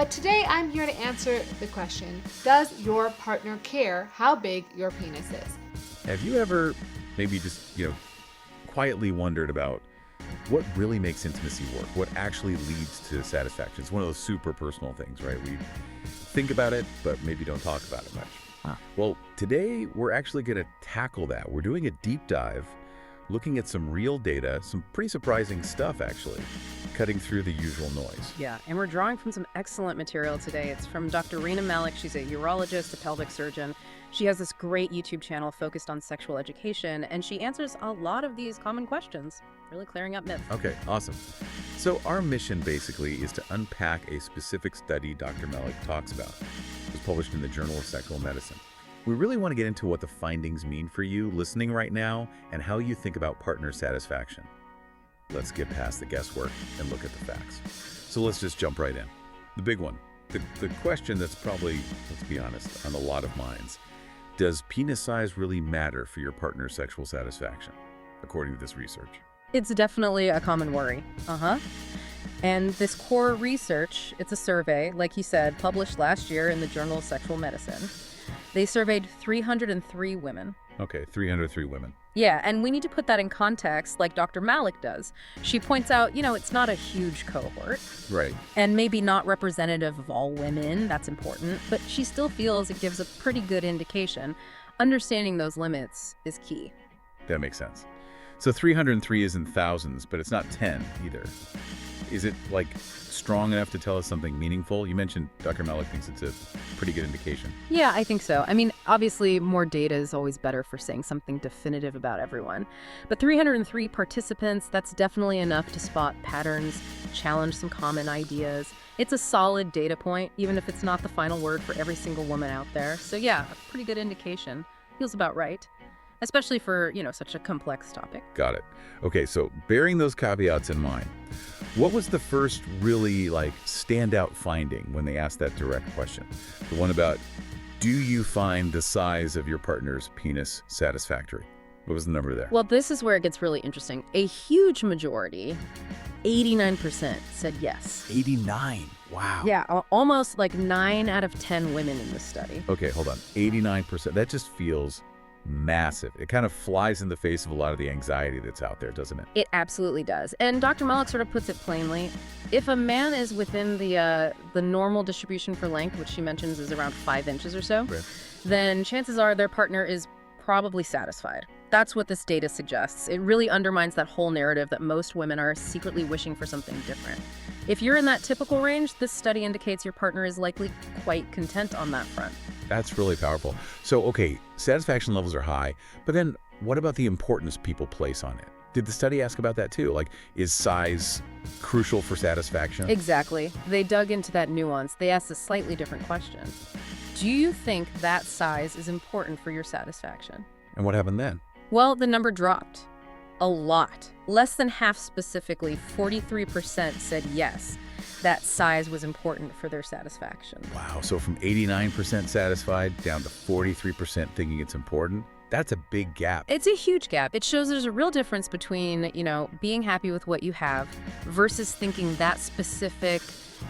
But today I'm here to answer the question, does your partner care how big your penis is? Have you ever maybe just, quietly wondered about what really makes intimacy work? What actually leads to satisfaction? It's one of those super personal things, right? We think about it, but maybe don't talk about it much. Huh. Well, today we're actually going to tackle that. We're doing a deep dive, looking at some real data, some pretty surprising stuff, actually, cutting through the usual noise. Yeah, and we're drawing from some excellent material today. It's from Dr. Rena Malik. She's a urologist, a pelvic surgeon. She has this great YouTube channel focused on sexual education, and she answers a lot of these common questions, really clearing up myths. Okay, awesome. So our mission basically is to unpack a specific study Dr. Malik talks about. It was published in the Journal of Sexual Medicine. We really want to get into what the findings mean for you listening right now and how you think about partner satisfaction. Let's get past the guesswork and look at the facts. So let's just jump right in. The big one, the question that's probably, let's be honest, on a lot of minds. Does penis size really matter for your partner's sexual satisfaction, according to this research? It's definitely a common worry. And this core research, it's a survey, like he said, published last year in the Journal of Sexual Medicine. They surveyed 303 women. Okay, 303 women. Yeah, and we need to put that in context like Dr. Malik does. She points out, it's not a huge cohort. Right. And maybe not representative of all women, that's important, but she still feels it gives a pretty good indication. Understanding those limits is key. That makes sense. So 303 isn't thousands, but it's not 10 either. Is it, strong enough to tell us something meaningful? You mentioned Dr. Malik thinks it's a pretty good indication. Yeah, I think so. I mean, obviously, more data is always better for saying something definitive about everyone. But 303 participants, that's definitely enough to spot patterns, challenge some common ideas. It's a solid data point, even if it's not the final word for every single woman out there. So yeah, a pretty good indication. Feels about right. Especially for, such a complex topic. Got it. Okay, so bearing those caveats in mind, what was the first really, standout finding when they asked that direct question? The one about, do you find the size of your partner's penis satisfactory? What was the number there? Well, this is where it gets really interesting. A huge majority, 89%, said yes. 89. Wow. Yeah, almost 9 out of 10 women in this study. Okay, hold on. 89%. That just feels massive. It kind of flies in the face of a lot of the anxiety that's out there, doesn't it? It absolutely does. And Dr. Malik sort of puts it plainly. If a man is within the normal distribution for length, which she mentions is around 5 inches or so, Right. then chances are their partner is probably satisfied. That's what this data suggests. It really undermines that whole narrative that most women are secretly wishing for something different. If you're in that typical range, this study indicates your partner is likely quite content on that front. That's really powerful. So, okay, satisfaction levels are high, but then what about the importance people place on it? Did the study ask about that too? Is size crucial for satisfaction? Exactly. They dug into that nuance. They asked a slightly different question. Do you think that size is important for your satisfaction? And what happened then? Well, the number dropped. A lot. Less than half specifically, 43% said yes, that size was important for their satisfaction. Wow, so from 89% satisfied down to 43% thinking it's important? That's a big gap. It's a huge gap. It shows there's a real difference between, being happy with what you have versus thinking that specific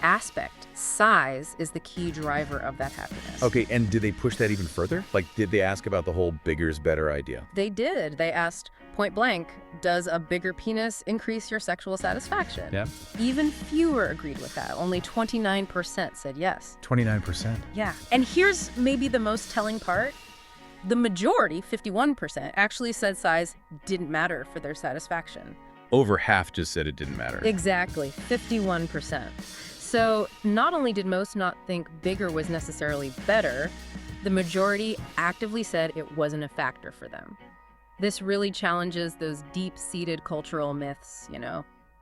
aspect, size, is the key driver of that happiness. Okay, and did they push that even further? Did they ask about the whole bigger is better idea? They did. They asked point blank, does a bigger penis increase your sexual satisfaction? Yeah. Even fewer agreed with that. Only 29% said yes. 29%? Yeah. And here's maybe the most telling part. The majority, 51%, actually said size didn't matter for their satisfaction. Over half just said it didn't matter. Exactly, 51%. So not only did most not think bigger was necessarily better, the majority actively said it wasn't a factor for them. This really challenges those deep-seated cultural myths,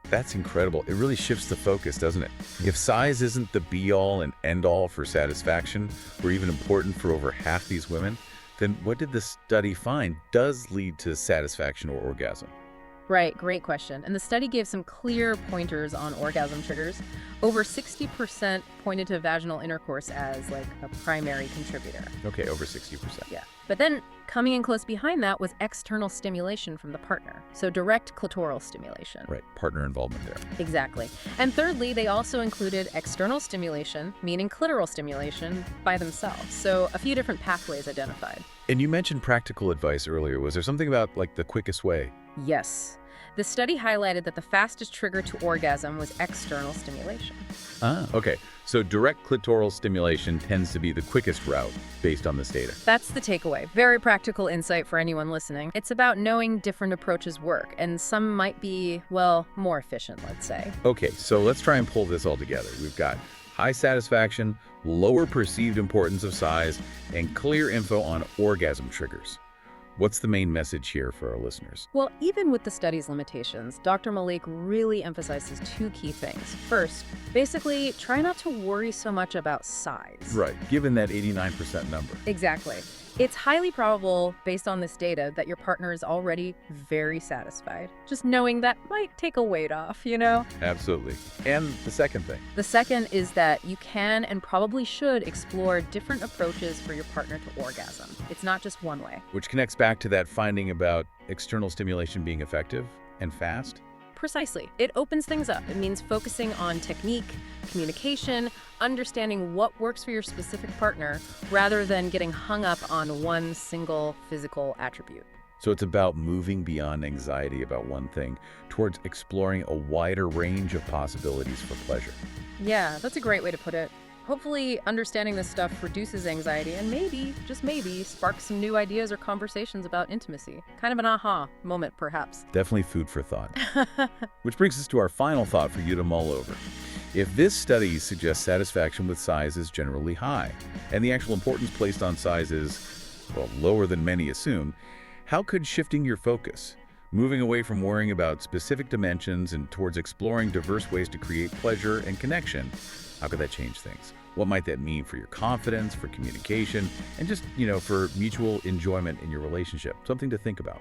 That's incredible. It really shifts the focus, doesn't it? If size isn't the be-all and end-all for satisfaction, or even important for over half these women, then what did the study find does lead to satisfaction or orgasm? Right, great question. And the study gave some clear pointers on orgasm triggers. Over 60% pointed to vaginal intercourse as like a primary contributor. Okay, over 60%. Yeah. But then coming in close behind that was external stimulation from the partner. So direct clitoral stimulation. Right, partner involvement there. Exactly. And thirdly, they also included external stimulation, meaning clitoral stimulation, by themselves. So a few different pathways identified. And you mentioned practical advice earlier. Was there something about, like, the quickest way? Yes. The study highlighted that the fastest trigger to orgasm was external stimulation. Ah, okay. So direct clitoral stimulation tends to be the quickest route based on this data. That's the takeaway. Very practical insight for anyone listening. It's about knowing different approaches work, and some might be, well, more efficient, let's say. Okay, so let's try and pull this all together. We've got high satisfaction, lower perceived importance of size, and clear info on orgasm triggers. What's the main message here for our listeners? Well, even with the study's limitations, Dr. Malik really emphasizes two key things. First, basically, try not to worry so much about size. Right, given that 89% number. Exactly. It's highly probable, based on this data, that your partner is already very satisfied. Just knowing that might take a weight off, you know? Absolutely. And the second thing. The second is that you can and probably should explore different approaches for your partner to orgasm. It's not just one way. Which connects back to that finding about external stimulation being effective and fast. Precisely. It opens things up. It means focusing on technique, communication, understanding what works for your specific partner, rather than getting hung up on one single physical attribute. So it's about moving beyond anxiety about one thing towards exploring a wider range of possibilities for pleasure. Yeah, that's a great way to put it. Hopefully, understanding this stuff reduces anxiety and maybe, just maybe, sparks some new ideas or conversations about intimacy. Kind of an aha moment, perhaps. Definitely food for thought. Which brings us to our final thought for you to mull over. If this study suggests satisfaction with size is generally high, and the actual importance placed on size is, well, lower than many assume, how could shifting your focus, moving away from worrying about specific dimensions and towards exploring diverse ways to create pleasure and connection, how could that change things? What might that mean for your confidence, for communication, and just, for mutual enjoyment in your relationship? Something to think about.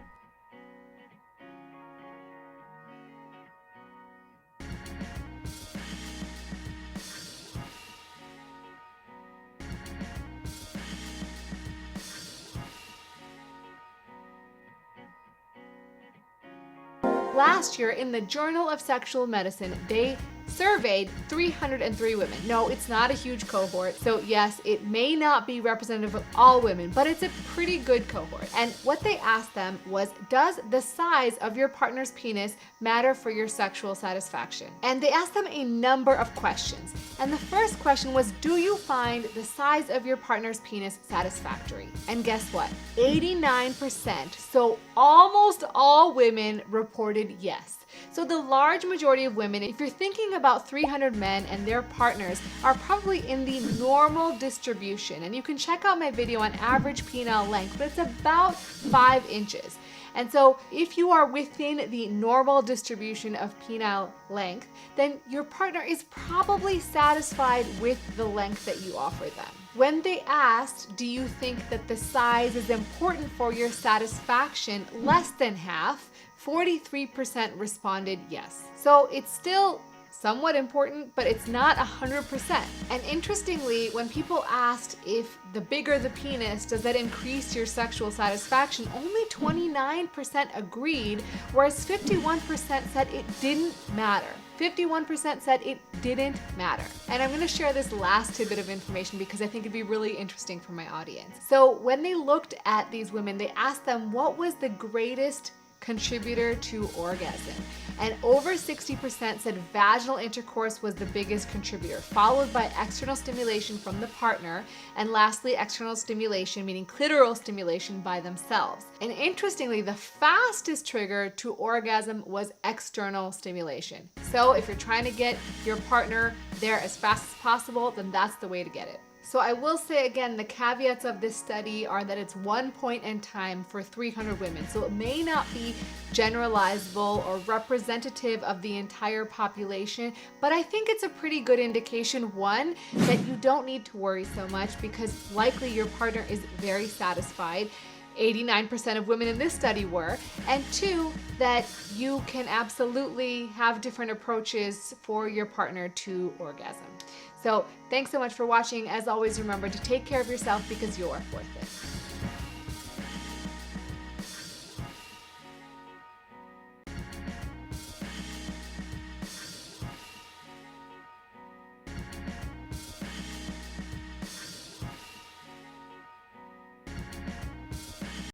Last year, in the Journal of Sexual Medicine, they surveyed 303 women. No, it's not a huge cohort, so yes, it may not be representative of all women, but it's a pretty good cohort. And what they asked them was, does the size of your partner's penis matter for your sexual satisfaction? And they asked them a number of questions. And the first question was, do you find the size of your partner's penis satisfactory? And guess what? 89%, so almost all women reported yes. So the large majority of women, if you're thinking about 300 men and their partners, are probably in the normal distribution. And you can check out my video on average penile length, but it's about 5 inches. And so if you are within the normal distribution of penile length, then your partner is probably satisfied with the length that you offer them. When they asked, do you think that the size is important for your satisfaction, less than half, 43% responded yes. So it's still somewhat important, but it's not 100%. And interestingly, when people asked if the bigger the penis, does that increase your sexual satisfaction, only 29% agreed, whereas 51% said it didn't matter. 51% said it didn't matter. And I'm gonna share this last tidbit of information because I think it'd be really interesting for my audience. So when they looked at these women, they asked them what was the greatest contributor to orgasm. And over 60% said vaginal intercourse was the biggest contributor, followed by external stimulation from the partner, and lastly, external stimulation, meaning clitoral stimulation by themselves. And interestingly, the fastest trigger to orgasm was external stimulation. So if you're trying to get your partner there as fast as possible, then that's the way to get it. So I will say again, the caveats of this study are that it's one point in time for 300 women. So it may not be generalizable or representative of the entire population, but I think it's a pretty good indication, one, that you don't need to worry so much because likely your partner is very satisfied. 89% of women in this study were, and 2, that you can absolutely have different approaches for your partner to orgasm. So thanks so much for watching. As always, remember to take care of yourself because you're worth it.